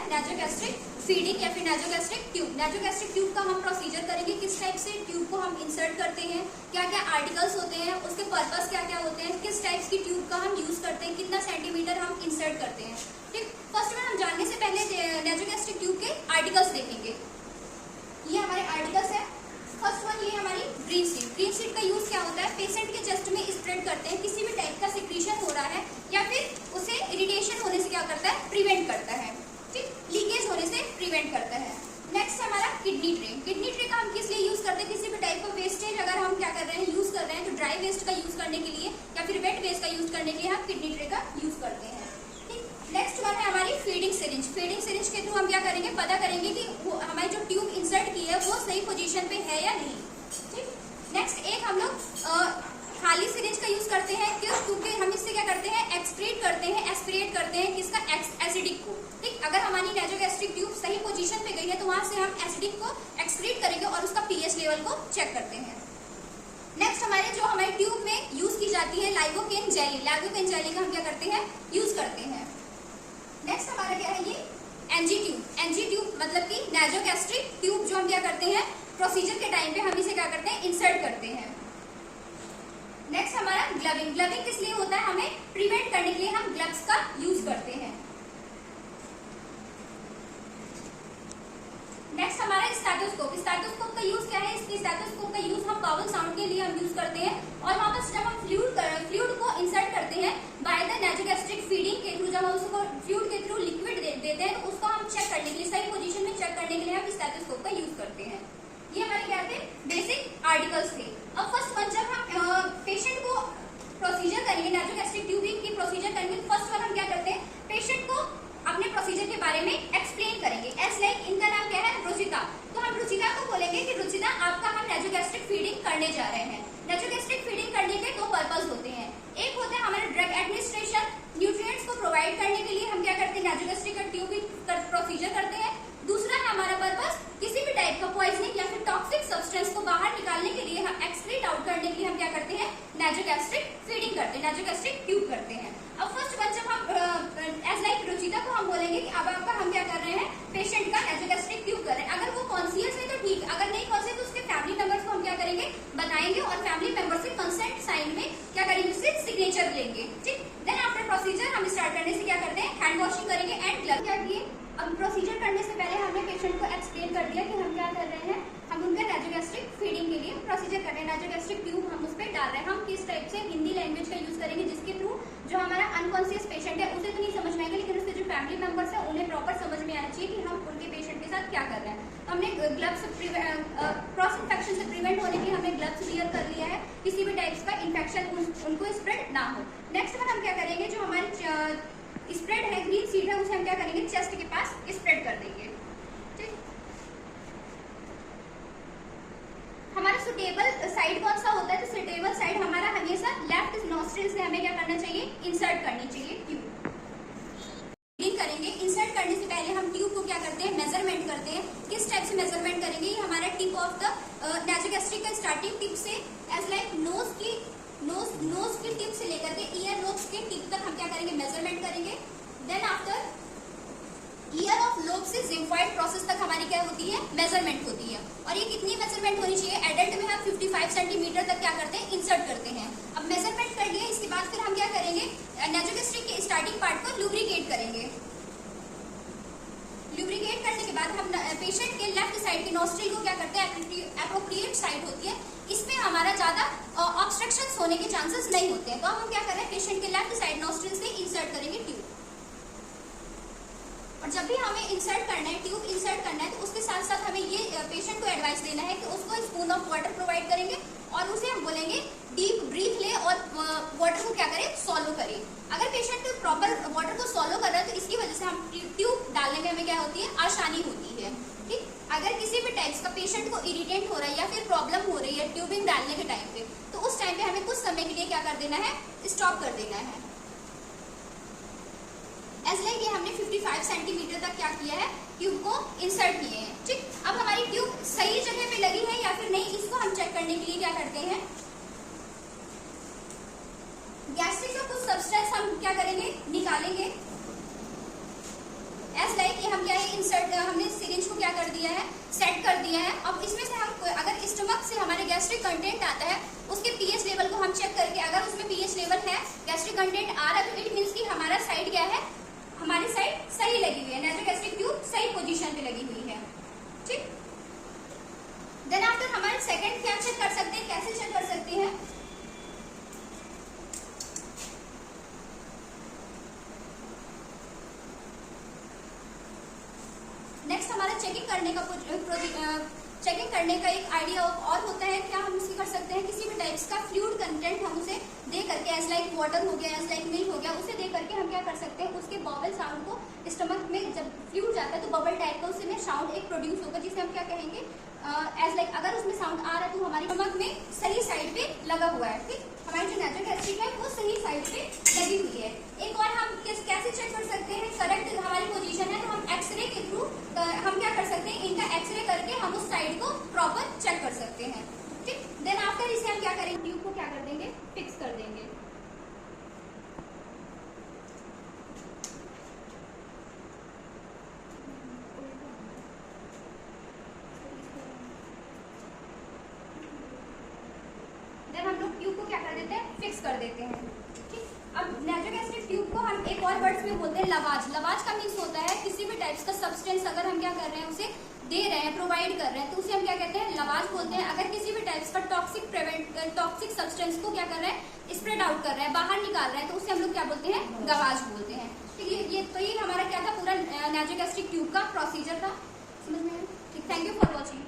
Nasogastric feeding या फिर nasogastric tube. Nasogastric tube का हम प्रोसीजर करेंगे, किस टाइप से ट्यूब को हम इंसर्ट करते हैं, क्या क्या आर्टिकल्स होते हैं, उसके पर्पस क्या क्या होते हैं, किस टाइप की ट्यूब का हम यूज करते हैं, कितना सेंटीमीटर हम इंसर्ट करते हैं। ठीक, फर्स्ट में हम जानने से पहले नासोगैस्ट्रिक ट्यूब के आर्टिकल्स देखेंगे। ये हमारे आर्टिकल्स है। फर्स्ट वन ये हमारी ग्रीन शीट। ग्रीन शीट का यूज क्या होता है, पेशेंट के चेस्ट में स्प्रेड करते हैं, किसी भी टाइप का सिक्रीशन हो रहा है या फिर उसे इरिटेशन होने से क्या करता है, प्रिवेंट करता है। ठीक, लीकेज होने से प्रिवेंट करता है। नेक्स्ट हमारा किडनी ट्रे। किडनी ट्रे का हम किस लिए यूज करते हैं, किसी भी टाइप का वेस्टेज अगर हम क्या कर रहे हैं, यूज कर रहे हैं, तो ड्राई वेस्ट का यूज करने के लिए या फिर वेट वेस्ट का यूज करने के लिए हम किडनी ट्रे का यूज करते हैं। नेक्स्ट वन है हमारी फीडिंग सिरिंज। फीडिंग सिरिंज के थ्रू हम क्या करेंगे, पता करेंगे कि हमारी जो ट्यूब इंसर्ट की है वो सही पोजीशन पे है या नहीं। ठीक, नेक्स्ट एक हम लोग खाली सिरिंज का यूज करते हैं, क्यों, क्योंकि हम इससे क्या करते हैं, एक्सक्रीट करते हैं, एस्पिरेट करते हैं किसका, एसिडिक को। ठीक, अगर हमारी नासोगैस्ट्रिक ट्यूब सही पोजीशन पे गई है तो वहां से हम एसिडिक को एक्सक्रीट करेंगे और उसका पीएच लेवल को चेक करते हैं। नेक्स्ट हमारी ट्यूब में यूज की जाती है लाइगोकेन जेली। लाइगोकेन जेली का हम क्या करते हैं, यूज करते हैं। नेक्स्ट हमारा क्या है, ये एनजी ट्यूब। एनजी ट्यूब मतलब कि नासोगैस्ट्रिक ट्यूब जो हम क्या करते हैं, प्रोसीजर के टाइम पे हम इसे क्या करते हैं, इंसर्ट करते हैं। नेक्स्ट हमारा ग्लविंग। ग्लविंग किस लिए होता है, हमें प्रिवेंट करने के लिए हम ग्लव्स का यूज करते हैं। नेक्स्ट हमारा स्टेथोस्कोप। स्टेथोस्कोप का यूज क्या है, इसके स्टेथोस्कोप का यूज हम बाउल साउंड के लिए हम यूज करते हैं और वहां पर जब हम फ्लूइड को इंसर्ट करते हैं बाय द नासोगैस्ट्रिक फीडिंग के थ्रू, जब हम उसको फ्लूइड के थ्रू लिक्विड देते हैं तो उसको हम चेक करने के लिए, सही पोजीशन में चेक करने के लिए हम स्टेथोस्कोप का यूज करते हैं। ये हमारे क्या थे, बेसिक आर्टिकल्स थे। अब फर्स्ट वन, जब हम पेशेंट को प्रोसीजर करेंगे, नासोगैस्ट्रिक ट्यूबिंग की प्रोसीजर करेंगे, फर्स्ट वन हम क्या करते हैं, पेशेंट को अपने प्रोसीजर के बारे में एक्सप्लेन करेंगे। एज लाइक इनका नाम क्या है, रुचिता, तो हम रुचिता को बोलेंगे कि रुचिता आपका हम नासोगैस्ट्रिक फीडिंग करने जा रहे हैं। नासोगैस्ट्रिक फीडिंग करने के दो पर्पस होते हैं, एक होता है हमारा ड्रग एडमिनिस्ट्रेशन, न्यूट्रिएंट्स को प्रोवाइड करने के लिए हम क्या करते हैं, नासोगैस्ट्रिक ट्यूबिंग प्रोसीजर करते हैं। दूसरा है हमारा पर्पस, किसी भी टाइप का पॉइजनिंग या फिर टॉक्सिक सब्सटेंस को बाहर निकालने के लिए, हम एक्सक्रीट आउट करने के लिए हम क्या करते हैं, नासोगैस्ट्रिक फीडिंग करते हैं, नासोगैस्ट्रिक ट्यूब करते हैं। अब फर्स्ट वन, जब हम एज लाइक रुचिता को हम बोलेंगे कि अब आपका हम क्या कर रहे हैं, पेशेंट का नासोगैस्ट्रिक ट्यूब कर रहे हैं। अगर वो कॉन्शियस है तो ठीक, अगर नहीं कॉन्शियस तो उसके फैमिली मेंबर्स को हम क्या करेंगे, बताएंगे और फैमिली मेंबर से कंसेंट साइन में क्या करेंगे, उससे सिग्नेचर लेंगे। ठीक, देन आफ्टर प्रोसीजर हम स्टार्ट करने से क्या करते हैं, हैंड वॉशिंग करेंगे एंड ग्लव। क्या किए, अब प्रोसीजर करने से पहले हमने पेशेंट को एक्सप्लेन कर दिया कि हम क्या कर रहे हैं, हम उनका नासोगैस्ट्रिक फीडिंग के लिए प्रोसीजर कर रहे हैं, नासोगैस्ट्रिक ट्यूब हम उस पर डाल रहे हैं। हम किस टाइप से हिंदी लैंग्वेज का यूज करेंगे जिसके थ्रू जो हमारा अनकॉन्शियस पेशेंट है उसे तो नहीं समझ में आएगा, लेकिन उसके जो फैमिली मेंबर्स है उन्हें प्रॉपर समझ में आना चाहिए कि हम उनके पेशेंट के साथ क्या कर रहे हैं। तो हमने ग्लव्स क्रॉस इन्फेक्शन से प्रिवेंट होने के लिए हमने ग्लव्स वियर कर लिया है, किसी भी टाइप्स का इन्फेक्शन उनको स्प्रेड ना हो। नेक्स्ट वन हम क्या करेंगे, जो हमारी स्प्रेड है, ग्रीन सीड है, उसे हम क्या करेंगे, चेस्ट के पास स्प्रेड कर देंगे। ठीक, हमारा सुटेबल साइड कौन सा होता है, तो सुटेबल साइड हमारा हमेशा लेफ्ट नॉस्ट्रिल से हमें क्या करना चाहिए, इंसर्ट करनी चाहिए ट्यूब। फीडिंग करेंगे, इंसर्ट करने से पहले हम ट्यूब को क्या करते हैं, मेजरमेंट करते हैं। किस टाइप से मेजरमेंट करेंगे, ये हमारा टिप ऑफ द नासोगैस्ट्रिक का स्टार्टिंग टिप से एज लाइक नोज की टिप से लेकर के ईयर लोब्स के टिप तक हम क्या करेंगे, मेजरमेंट करेंगे। Then after year of lobe से जिम्फॉइड प्रोसेस तक हमारी क्या होती है, मेजरमेंट होती है। और ये कितनी मेजरमेंट होनी चाहिए, एडल्ट में हम 55 सेंटीमीटर तक क्या करते हैं, इंसर्ट करते हैं। अब मेजरमेंट कर लिए, इसके बाद फिर हम क्या करेंगे, नासोगैस्ट्रिक के स्टार्टिंग पार्ट को लुब्रिकेट करेंगे। लुब्रिकेट करने के बाद हम पेशेंट के लेफ्ट साइड के नोस्ट्रिल को क्या करते हैं, एप्रोप्रिएट साइड होती है, इसमें हमारा ज्यादा ऑब्स्ट्रक्शंस होने के चांसेस नहीं होते हैं। तो हम क्या कर रहे हैं, पेशेंट के लेफ्ट साइड नोस्ट्रिल से इंसर्ट करेंगे ट्यूब। और जब भी हमें इंसर्ट करना है, ट्यूब इंसर्ट करना है, तो उसके साथ साथ हमें ये पेशेंट को एडवाइस देना है कि उसको स्पून ऑफ वाटर प्रोवाइड करेंगे और उसे हम बोलेंगे डीप ब्रीथ ले और वाटर को क्या करे, सॉलो करे। अगर पेशेंट प्रॉपर वाटर को सॉलो कर रहा है तो इसकी वजह से हम ट्यूब डालने में हमें क्या होती है, आसानी होती है। ठीक, अगर किसी भी टाइप्स का पेशेंट को इरिटेट हो रहा है या फिर प्रॉब्लम हो रही है ट्यूबिंग डालने के टाइम पे, तो उस टाइम पे हमें कुछ समय के लिए क्या कर देना है, स्टॉप कर देना है। एज लाइक ये हमने 55 सेंटीमीटर तक क्या किया है, ट्यूब को इंसर्ट किए हैं। ठीक, अब हमारी ट्यूब सही जगह पे लगी है या फिर नहीं, इसको हम चेक करने के लिए क्या करते हैं, गैस्ट्रिक का कुछ सब्सटेंस हम क्या करेंगे, निकालेंगे। एज लाइक ये हम क्या इंसर्ट, हमने सिरिंज को क्या कर दिया है, सेट कर दिया है। अब इसमें से हम अगर स्टमक से हमारे गैस्ट्रिक कंटेंट आता है, उसके पीएच लेवल को हम चेक करके अगर उसमें पीएच लेवल है, गैस्ट्रिक कंटेंट आ रहा है, तो इट मीन्स कि हमारा साइड क्या है, हमारी साइड सही लगी हुई है, नासोगैस्ट्रिक ट्यूब सही पोजीशन पे लगी हुई है। ठीक, देन आफ्टर हमारे सेकंड क्या चेक कर सकते हैं, कैसे चेक कर सकते हैं, नेक्स्ट हमारा चेकिंग करने का एक आइडिया और होता है। क्या हम उसकी कर सकते हैं, किसी भी टाइप्स का फ्लूइड कंटेंट हम उसे दे करके, एज लाइक वाटर हो गया, एज लाइक मिल्क हो गया, उसे दे करके हम क्या कर सकते हैं, उसके बबल साउंड को स्टमक में जब फ्लूइड जाता है तो बबल टाइप का उसमें साउंड एक प्रोड्यूस होगा, जिसे हम क्या कहेंगे, एज लाइक अगर उसमें साउंड आ रहा है तो हमारे स्टमक में सही साइड पे लगा हुआ है। ठीक, हमारी जो नासोगैस्ट्रिक है वो सही साइड पे लगी हुई है। एक और हम कैसे चेक कर सकते हैं, करेक्ट हमारी पोजीशन है तो हम एक्सरे के थ्रू हम क्या कर सकते हैं, इनका एक्सरे करके हम उस साइड को प्रॉपर चेक कर सकते हैं। ठीक, देन आफ्टर इसे हम क्या करेंगे, ट्यूब को क्या कर देंगे, फिक्स कर देंगे। देन हम लोग ट्यूब को क्या कर देते हैं, फिक्स कर देते हैं। ठीक, अब नासोगैस्ट्रिक ट्यूब को हम एक और वर्ड्स में बोलते हैं लवाज। लवाज का मीन्स होता है किसी भी टाइप्स का सब्सटेंस अगर हम क्या कर रहे हैं, उसे दे रहे हैं, प्रोवाइड कर रहे हैं, तो उसे हम क्या कहते हैं, लवाज बोलते हैं। अगर किसी भी टाइप्स का टॉक्सिक सब्सटेंस को क्या कर रहे हैं, स्प्रेड आउट कर रहे हैं, बाहर निकाल रहे हैं, तो उसे हम लोग क्या बोलते हैं, गवाज बोलते हैं। ठीक, ये हमारा क्या था, पूरा नासोगैस्ट्रिक ट्यूब का प्रोसीजर था, समझ में आया? ठीक, थैंक यू फॉर वॉचिंग।